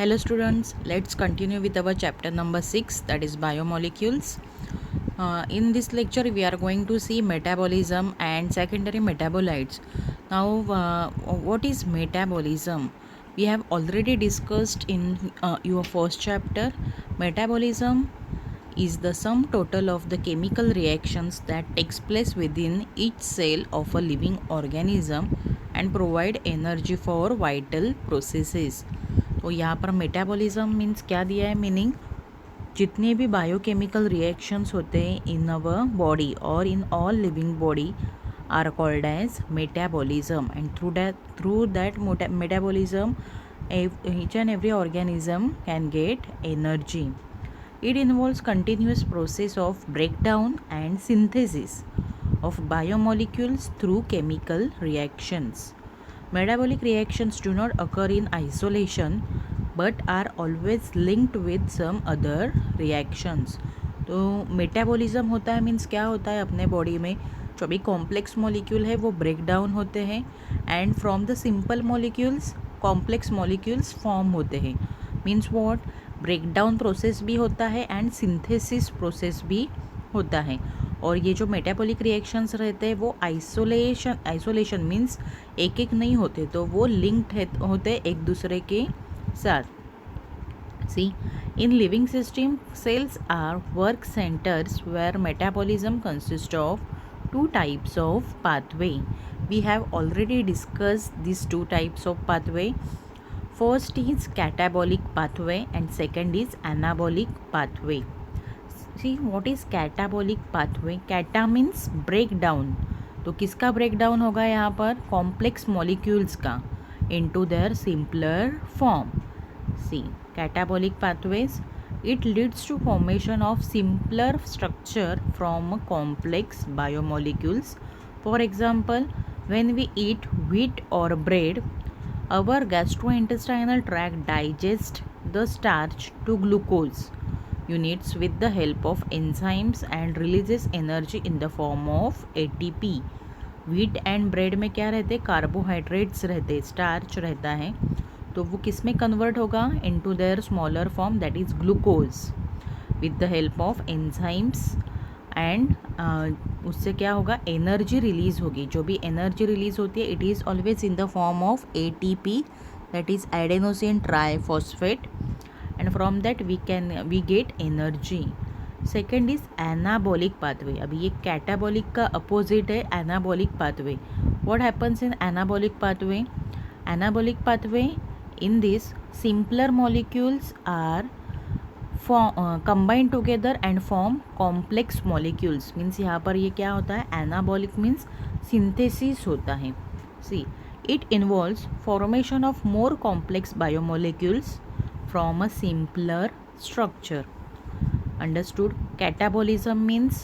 Hello students, let's continue with our chapter number 6, that is biomolecules. In this lecture we are going to see metabolism and secondary metabolites. Now what is metabolism? We have already discussed in your first chapter. Metabolism is the sum total of the chemical reactions that takes place within each cell of a living organism and provide energy for vital processes. तो यहाँ पर metabolism means क्या दिया है meaning, जितने भी biochemical reactions होते हैं इन अवर बॉडी और in all living body are called as metabolism and through that metabolism each and every organism can get energy. It involves continuous process of breakdown and synthesis of biomolecules through chemical reactions. Metabolic reactions do not occur in isolation but are always linked with some other reactions. तो metabolism होता है means क्या होता है, अपने body में जो भी कॉम्प्लेक्स मॉलिक्यूल है वो ब्रेक डाउन होते हैं and from the simple molecules complex molecules form होते हैं. Means what, break down process भी होता है एंड सिंथेसिस प्रोसेस भी होता है. और ये जो मेटाबॉलिक रिएक्शंस रहते हैं वो आइसोलेशन मीन्स एक एक नहीं होते, तो वो लिंक्ड होते एक दूसरे के साथ. सी, in living system cells are work centers where metabolism consists of two types of pathway. We have already discussed these two types of pathway. First is catabolic pathway and second is anabolic pathway. See, what is catabolic pathway? Cata means break down. तो किसका break down होगा यहाँ पर, complex molecules का into their simpler form. See, catabolic pathways, it leads to formation of simpler structure from complex biomolecules. For example, when we eat wheat or bread, our gastrointestinal tract digests the starch to glucose units with the help of enzymes and releases energy in the form of ATP. Wheat and bread में क्या रहते, carbohydrates रहते, starch रहता है, तो वो किस में कन्वर्ट होगा, into their smaller form that is glucose with the help of enzymes and उससे क्या होगा, एनर्जी रिलीज़ होगी. जो भी एनर्जी रिलीज़ होती है it is always in the form of ATP, that is adenosine triphosphate, and from that we get energy. Second is anabolic pathway. अभी ये कैटाबॉलिक का अपोजिट है anabolic pathway. What happens in anabolic pathway? Anabolic pathway, in this simpler molecules are combined together and form complex molecules. Means यहाँ पर ये क्या होता है, एनाबॉलिक मीन्स सिंथेसिस होता है. सी, it involves formation of more complex biomolecules from a simpler structure. Understood? Catabolism means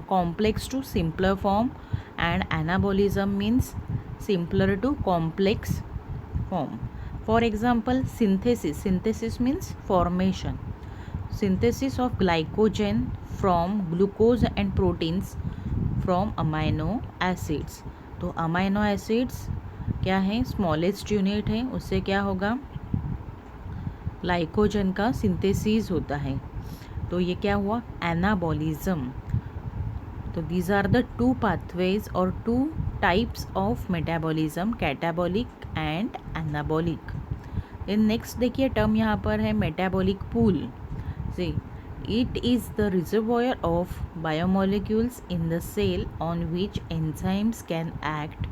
complex to simpler form and anabolism means simpler to complex form. For example, synthesis. Synthesis means formation. Synthesis of glycogen from glucose and proteins from amino acids. तो amino acids क्या है, smallest unit है, उससे क्या होगा, glycogen का synthesis होता है. तो ये क्या हुआ, एनाबॉलिज्म. तो these are the two pathways और two types of metabolism, catabolic and anabolic. Then next देखिए टर्म यहाँ पर है metabolic pool. See, it is the reservoir of biomolecules in the cell on which enzymes can act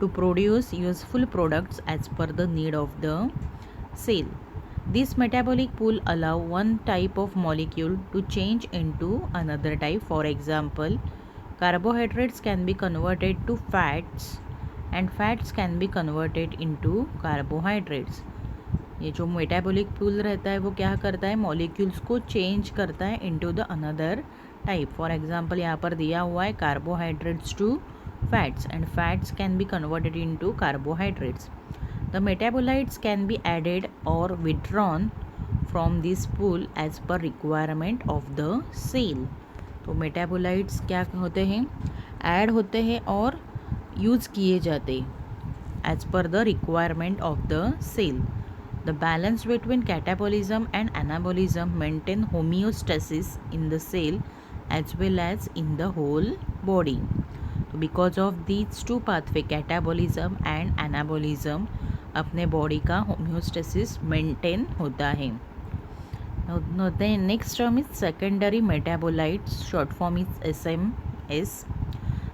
to produce useful products as per the need of the cell. This metabolic pool allow one type of molecule to change into another type. For example, carbohydrates can be converted to fats and fats can be converted into carbohydrates. ये जो metabolic pool रहता है वो क्या करता है, molecules को change करता है into the another type. For example यहाँ पर दिया हुआ है carbohydrates to fats and fats can be converted into carbohydrates. The metabolites can be added or withdrawn from this pool as per requirement of the cell. तो metabolites क्या होते हैं, add होते हैं और यूज़ किए जाते as per the requirement of the cell. The balance between catabolism and anabolism maintain homeostasis in the cell as well as in the whole body. तो because of these two pathway catabolism and anabolism अपने body का homeostasis maintain होता है. The next term is secondary metabolites, short form is SMS.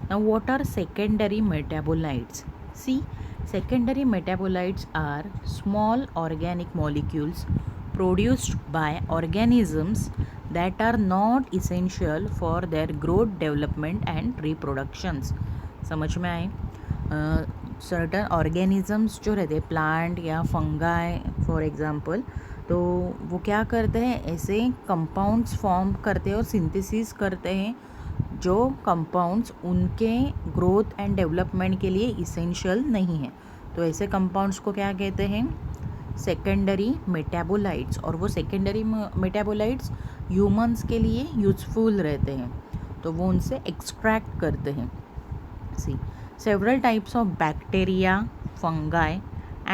Now what are secondary metabolites? See, secondary metabolites are small organic molecules produced by organisms that are not essential for their growth, development and reproductions. समझ में आए? Certain organisms जो रहते हैं, plant या fungi for example, तो वो क्या करते हैं, ऐसे कंपाउंड्स फॉर्म करते हैं और सिंथेसिस करते हैं जो कंपाउंड्स उनके ग्रोथ एंड डेवलपमेंट के लिए इसेंशियल नहीं है. तो ऐसे कंपाउंड्स को क्या कहते हैं, सेकेंडरी मेटाबोलाइट्स. और वो सेकेंडरी मेटाबोलाइट्स ह्यूमंस के लिए यूजफुल रहते हैं, तो वो उनसे एक्सट्रैक्ट करते हैं. सी, several types of bacteria, fungi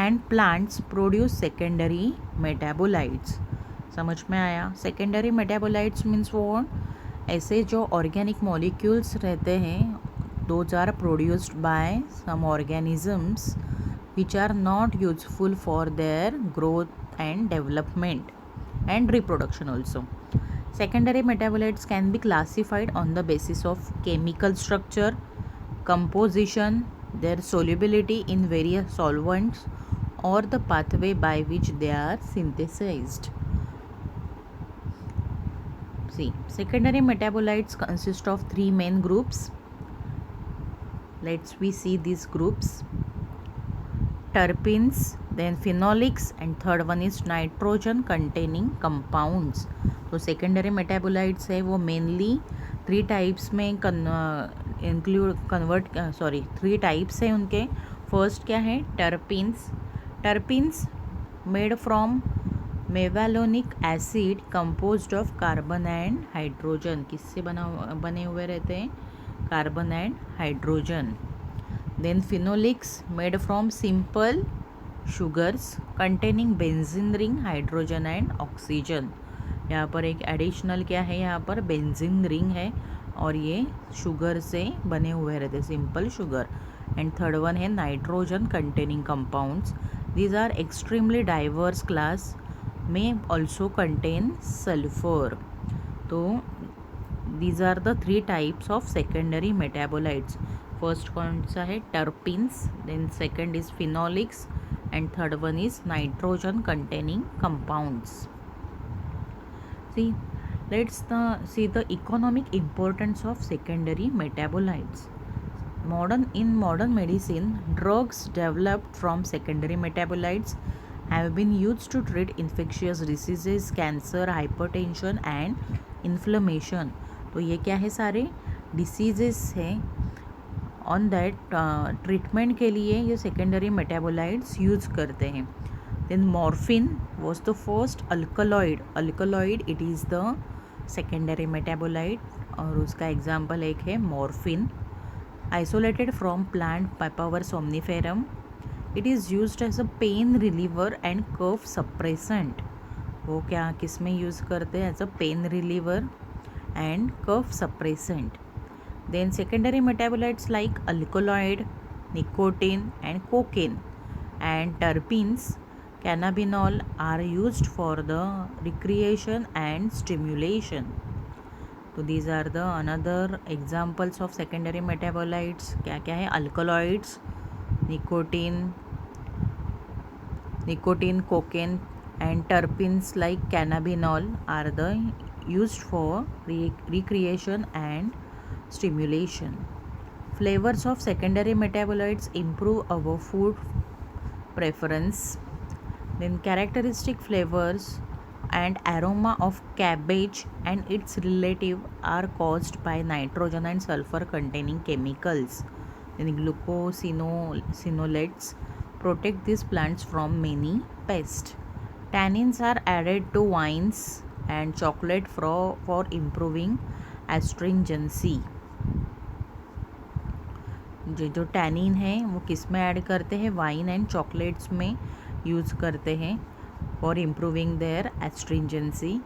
and plants produce secondary metabolites. समझ में आया? secondary metabolites means what? ऐसे जो organic molecules रहते हैं, those are produced by some organisms which are not useful for their growth and development and reproduction also. Secondary metabolites can be classified on the basis of chemical structure, composition, their solubility in various solvents, or the pathway by which they are synthesized. See, secondary metabolites consist of three main groups. Let's we see these groups. Terpenes, then phenolics, and third one is nitrogen containing compounds. तो secondary metabolites है वो mainly three types में three types है उनके. First क्या है, terpenes. Terpenes made from mevalonic acid composed of carbon and hydrogen. किससे बने हुए रहते हैं, carbon and hydrogen. Then phenolics made from simple sugars containing benzene ring, hydrogen and oxygen. यहाँ पर एक एडिशनल क्या है, यहाँ पर बेंजीन रिंग है और ये शुगर से बने हुए रहते, simple sugar. And third one है nitrogen containing compounds. These are extremely diverse class, may also contain sulphur. तो these are the three types of secondary metabolites. First कौन सा है, terpenes, then second is phenolics and third one is nitrogen containing compounds. Let's see the economic importance of secondary metabolites. In modern medicine, drugs developed from secondary metabolites have been used to treat infectious diseases, cancer, hypertension and inflammation. तो ये क्या है, सारे diseases हैं. On that treatment के लिए ये secondary metabolites use करते हैं. Then morphine was the first alkaloid. It is the secondary metabolite और उसका एग्जाम्पल एक है morphine. Isolated from plant Papaver somniferum, it is used as a pain reliever and cough suppressant. वो क्या किस में यूज़ करते हैं, as a pain reliever and cough suppressant. Then secondary metabolites like alkaloid, nicotine and cocaine and terpenes, cannabinol are used for the recreation and stimulation. So these are the another examples of secondary metabolites. क्या क्या है, alkaloids, nicotine, cocaine and terpenes like cannabinol are the used for recreation and stimulation. Flavors of secondary metabolites improve our food preference. Then characteristic flavors and aroma of cabbage and its relative are caused by nitrogen and sulfur containing chemicals. Then glucosinolates protect these plants from many pests. Tannins are added to wines and chocolate for improving astringency. जो tannin है वो किस में add करते हैं, wine and chocolates में use करते हैं for improving their astringency.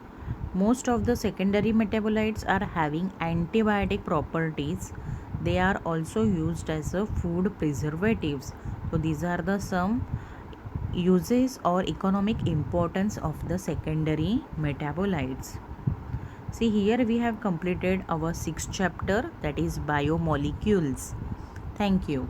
Most of the secondary metabolites are having antibiotic properties. They are also used as a food preservatives. So these are the some uses or economic importance of the secondary metabolites. See, here we have completed our sixth chapter, that is biomolecules. Thank you.